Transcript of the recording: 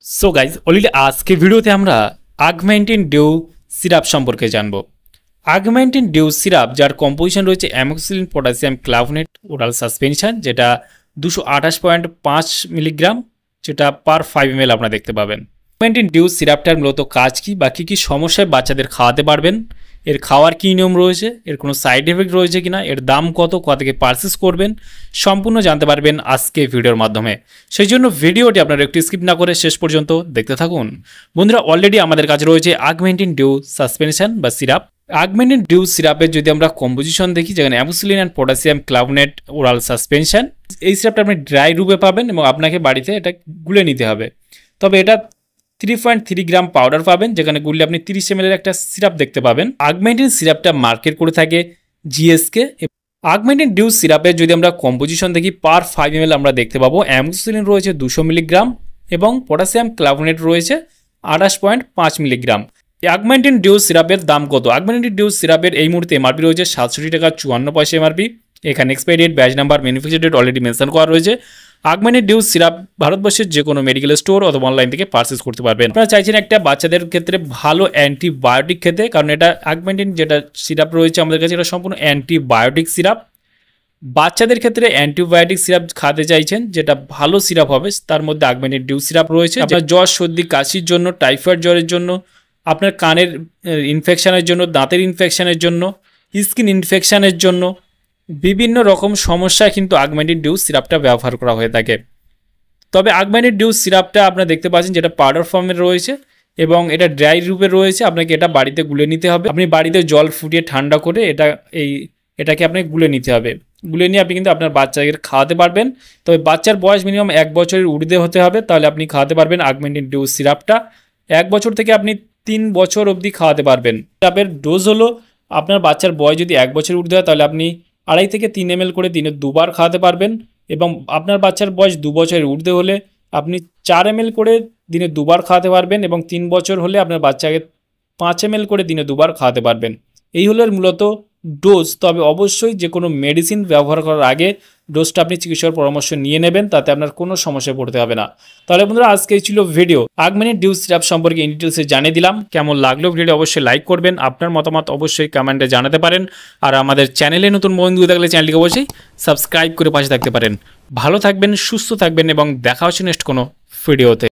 So guys already আজকে ভিডিওতে আমরা আগমেন্টিন ডিউ সিরাপ সম্পর্কে জানবো। আগমেন্টিন ডিউ সিরাপ যার কম্পোজিশন রয়েছে amoxicillin potassium clavulanate oral suspension, যেটা 228.5 মিলিগ্রাম, যেটা পার 5 ml আপনারা দেখতে পাবেন। আগমেন্টিন ডিউ সিরাপটার মূলত কাজ কি বা কী কী সমস্যায় বাচ্চাদের খাওয়াতে পারবেন, এর খাওয়ার কী নিয়ম রয়েছে, এর কোনো সাইড এফেক্ট রয়েছে কিনা, এর দাম কত, কোথা থেকে পারচেস করবেন, সম্পূর্ণ জানতে পারবেন আজকে ভিডিওর মাধ্যমে। সেই জন্য ভিডিওটি আপনারা একটু স্কিপ না করে শেষ পর্যন্ত দেখতে থাকুন। বন্ধুরা, অলরেডি আমাদের কাছে রয়েছে আগমেন্টিন ডিউ সাসপেনশন বা সিরাপ। আগমেন্টিন ডিউ সিরাপের যদি আমরা কম্পোজিশন দেখি, যেখানে amoxicillin and potassium clavulanate oral suspension, এই সিরাপটা আপনি ড্রাই রূপে পাবেন এবং আপনাকে বাড়িতে এটা গুলে নিতে হবে। তবে এটা 3.3 গ্রাম পাউডার পাবেন, যেখানে গুললে আপনি 30 ml একটা সিরাপ দেখতে পাবেন। আগমেন্টিন সিরাপটা মার্কেট করে থাকে জিএসকে। আগমেন্টিন ডিউ সিরাপের যদি আমরা কম্পোজিশন দেখি, পার 5 ml আমরা দেখতে পাবো অ্যামোক্সিলিন রয়েছে 200 মিলিগ্রাম এবং পটাশিয়াম ক্লাভনেট রয়েছে 28.5 মিলিগ্রাম। আগমেন্টিন ডিউ সিরাপের দাম কত? আগমেন্টিন ডিউ সিরাপের এই মুহূর্তে এমআরপি রয়েছে 67 টাকা 54 পয়সা এমআরপি। এখানে expiry date, batch number, manufacture date already mention করা রয়েছে। আগমেন্টিন ডিউ সিরাপ ভারতবর্ষের যে কোনো মেডিকেল স্টোর অথবা অনলাইন থেকে পারচেস করতে পারবেন। আপনারা চাইছেন একটা বাচ্চাদের ক্ষেত্রে ভালো অ্যান্টিবায়োটিক খেতে, কারণ এটা আগমেন্টিন যেটা সিরাপ রয়েছে আমাদের কাছে, এটা সম্পূর্ণ অ্যান্টিবায়োটিক সিরাপ। বাচ্চাদের ক্ষেত্রে অ্যান্টিবায়োটিক সিরাপ খাতে চাইছেন যেটা ভালো সিরাপ হবে, তার মধ্যে আগমেন্টিন ডিউ সিরাপ রয়েছে। আপনার জ্বর, সর্দি, কাশির জন্য, টাইফয়েড জ্বরের জন্য, আপনার কানের ইনফেকশনের জন্য, দাঁতের ইনফেকশনের জন্য, স্কিন ইনফেকশনের জন্য, বিভিন্ন রকম সমস্যায় কিন্তু আগমেন্টিন ডিউ সিরাপটা ব্যবহার করা হয়ে থাকে। তবে আগমেন্টিন ডিউ সিরাপটা আপনারা দেখতে পাচ্ছেন যেটা পাউডার ফর্মের রয়েছে এবং এটা ড্রাই রূপে রয়েছে। আপনাকে এটা বাড়িতে গুলে নিতে হবে। আপনি বাড়িতে জল ফুটিয়ে ঠান্ডা করে এটাকে আপনাকে গুলে নিতে হবে। গুলে নিয়ে আপনি কিন্তু আপনার বাচ্চাকে খাওয়াতে পারবেন। তবে বাচ্চার বয়স মিনিমাম 1 বছরের ঊর্ধ্বে হতে হবে, তাহলে আপনি খাওয়াতে পারবেন আগমেন্টিন ডিউ সিরাপটা। 1 বছর থেকে আপনি 3 বছর অবধি খাওয়াতে পারবেন। সিরাপের ডোজ হলো, আপনার বাচ্চার বয়স যদি 1 বছরের ঊর্ধ্বে হয় তাহলে আপনি 2.5 থেকে 3 ml করে দিনে 2 বার খাওয়াতে পারবেন, এবং আপনার বাচ্চার বয়স 2 বছরের ঊর্ধ্বে হলে আপনি 4 ml করে দিনে 2 বার খাওয়াতে পারবেন, এবং 3 বছর হলে আপনার বাচ্চাকে 5 ml করে দিনে 2 বার খাওয়াতে পারবেন। এই হলো মূলত ডোজ। তবে অবশ্যই যে কোনো মেডিসিন ব্যবহার করার আগে ডোজটা আপনি চিকিৎসকের পরামর্শ নিয়ে নেবেন, তাতে আপনার কোনো সমস্যায় পড়তে হবে না। তাহলে বন্ধুরা, আজকে ছিল ভিডিও আগমেন্টিন ডিউ সিরাপ সম্পর্কে ইন ডিটেলসে জানিয়ে দিলাম। কেমন লাগলো ভিডিওটি অবশ্যই লাইক করবেন, আপনার মতামত অবশ্যই কমেন্টে জানাতে পারেন, আর আমাদের চ্যানেলে নতুন বন্ধু থাকলে চ্যানেলটিকে অবশ্যই সাবস্ক্রাইব করে পাশে থাকতে পারেন। ভালো থাকবেন, সুস্থ থাকবেন এবং দেখা হচ্ছে নেক্সট কোনো ভিডিওতে।